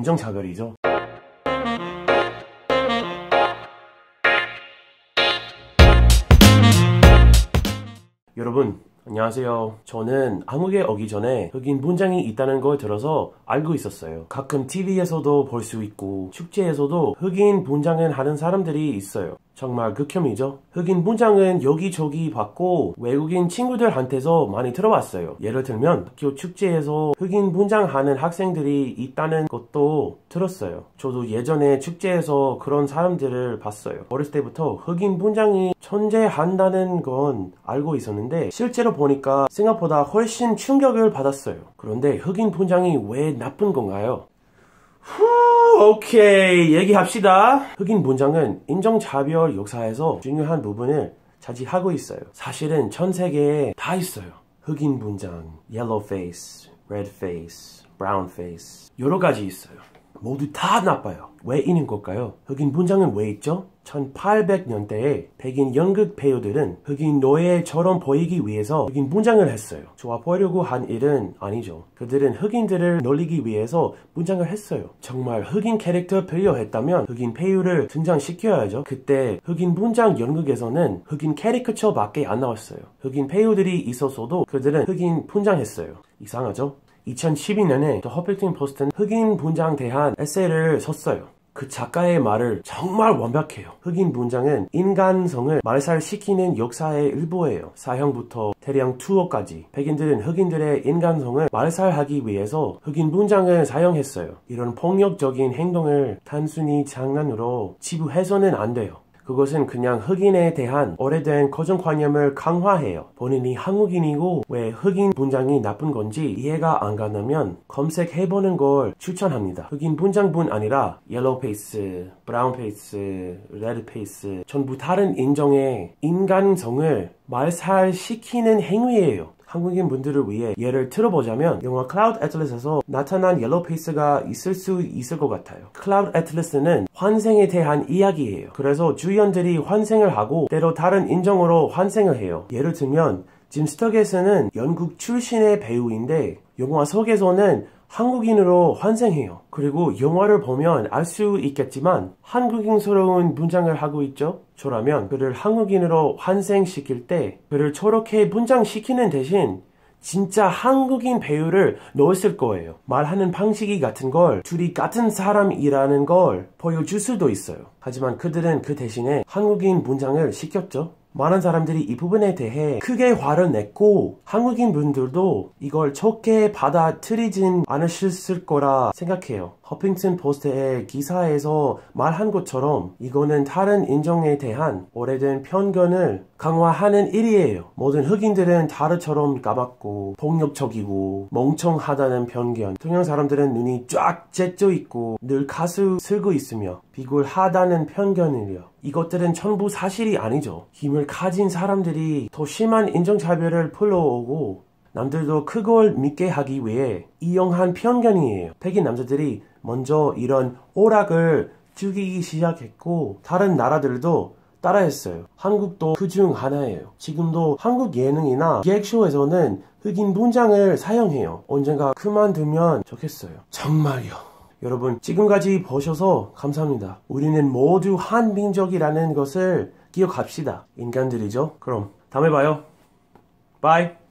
인종차별이죠. 여러분 안녕하세요. 저는 한국에 오기 전에 흑인 분장이 있다는 걸 들어서 알고 있었어요. 가끔 TV에서도 볼 수 있고 축제에서도 흑인 분장을 하는 사람들이 있어요. 정말 극혐이죠. 흑인 분장은 여기저기 봤고 외국인 친구들한테서 많이 들어봤어요. 예를 들면 학교 축제에서 흑인 분장하는 학생들이 있다는 것도 들었어요. 저도 예전에 축제에서 그런 사람들을 봤어요. 어렸을 때부터 흑인 분장이 존재한다는 건 알고 있었는데 실제로 보니까 생각보다 훨씬 충격을 받았어요. 그런데 흑인 분장이 왜 나쁜 건가요? 오케이, 얘기합시다. 흑인 분장은 인종차별 역사에서 중요한 부분을 차지하고 있어요. 사실은 전 세계에 다 있어요. 흑인 분장, yellow face, red face, brown face 여러 가지 있어요. 모두 다 나빠요. 왜 있는 걸까요? 흑인 분장은 왜 있죠? 1800년대에 백인 연극 배우들은 흑인 노예처럼 보이기 위해서 흑인 분장을 했어요. 좋아 보이려고 한 일은 아니죠. 그들은 흑인들을 놀리기 위해서 분장을 했어요. 정말 흑인 캐릭터 필요했다면 흑인 배우를 등장시켜야죠. 그때 흑인 분장 연극에서는 흑인 캐리커처밖에 안 나왔어요. 흑인 배우들이 있었어도 그들은 흑인 분장했어요. 이상하죠? 2012년에 The Huffington Post는 흑인 분장에 대한 에세이를 썼어요. 그 작가의 말을 정말 완벽해요. 흑인 분장은 인간성을 말살시키는 역사의 일부예요. 사형부터 대량 투어까지 백인들은 흑인들의 인간성을 말살하기 위해서 흑인 분장을 사용했어요. 이런 폭력적인 행동을 단순히 장난으로 치부해서는 안 돼요. 그것은 그냥 흑인에 대한 오래된 고정관념을 강화해요. 본인이 한국인이고 왜 흑인 분장이 나쁜 건지 이해가 안 가면 검색해보는 걸 추천합니다. 흑인 분장뿐 아니라 옐로우 페이스, 브라운 페이스, 레드 페이스 전부 다른 인종의 인간성을 말살시키는 행위예요. 한국인 분들을 위해 예를 들어보자면 영화 클라우드 애틀러스에서 나타난 옐로우 페이스가 있을 수 있을 것 같아요. 클라우드 애틀러스는 환생에 대한 이야기예요. 그래서 주연들이 환생을 하고 때로 다른 인종으로 환생을 해요. 예를 들면 짐 스터겟은 영국 출신의 배우인데 영화 속에서는 한국인으로 환생해요. 그리고 영화를 보면 알 수 있겠지만 한국인스러운 분장을 하고 있죠. 저라면 그를 한국인으로 환생시킬 때 그를 저렇게 분장시키는 대신 진짜 한국인 배우를 넣었을 거예요. 말하는 방식이 같은 걸 둘이 같은 사람이라는 걸 보여줄 수도 있어요. 하지만 그들은 그 대신에 한국인 분장을 시켰죠. 많은 사람들이 이 부분에 대해 크게 화를 냈고 한국인 분들도 이걸 좋게 받아들이진 않으셨을 거라 생각해요. 허핑턴 포스트의 기사에서 말한 것처럼 이거는 다른 인종에 대한 오래된 편견을 강화하는 일이에요. 모든 흑인들은 다르처럼 까맣고 폭력적이고 멍청하다는 편견, 동양 사람들은 눈이 쫙 째져 있고 늘 가수 쓸고 있으며 비굴하다는 편견이요. 이것들은 전부 사실이 아니죠. 힘을 가진 사람들이 더 심한 인종차별을 불러오고 남들도 그걸 믿게 하기 위해 이용한 편견이에요. 백인 남자들이 먼저 이런 오락을 즐기기 시작했고 다른 나라들도 따라했어요. 한국도 그중 하나예요. 지금도 한국 예능이나 기획쇼에서는 흑인 분장을 사용해요. 언젠가 그만두면 좋겠어요. 정말요. 여러분 지금까지 보셔서 감사합니다. 우리는 모두 한 민족이라는 것을 기억합시다. 인간들이죠. 그럼 다음에 봐요. 바이.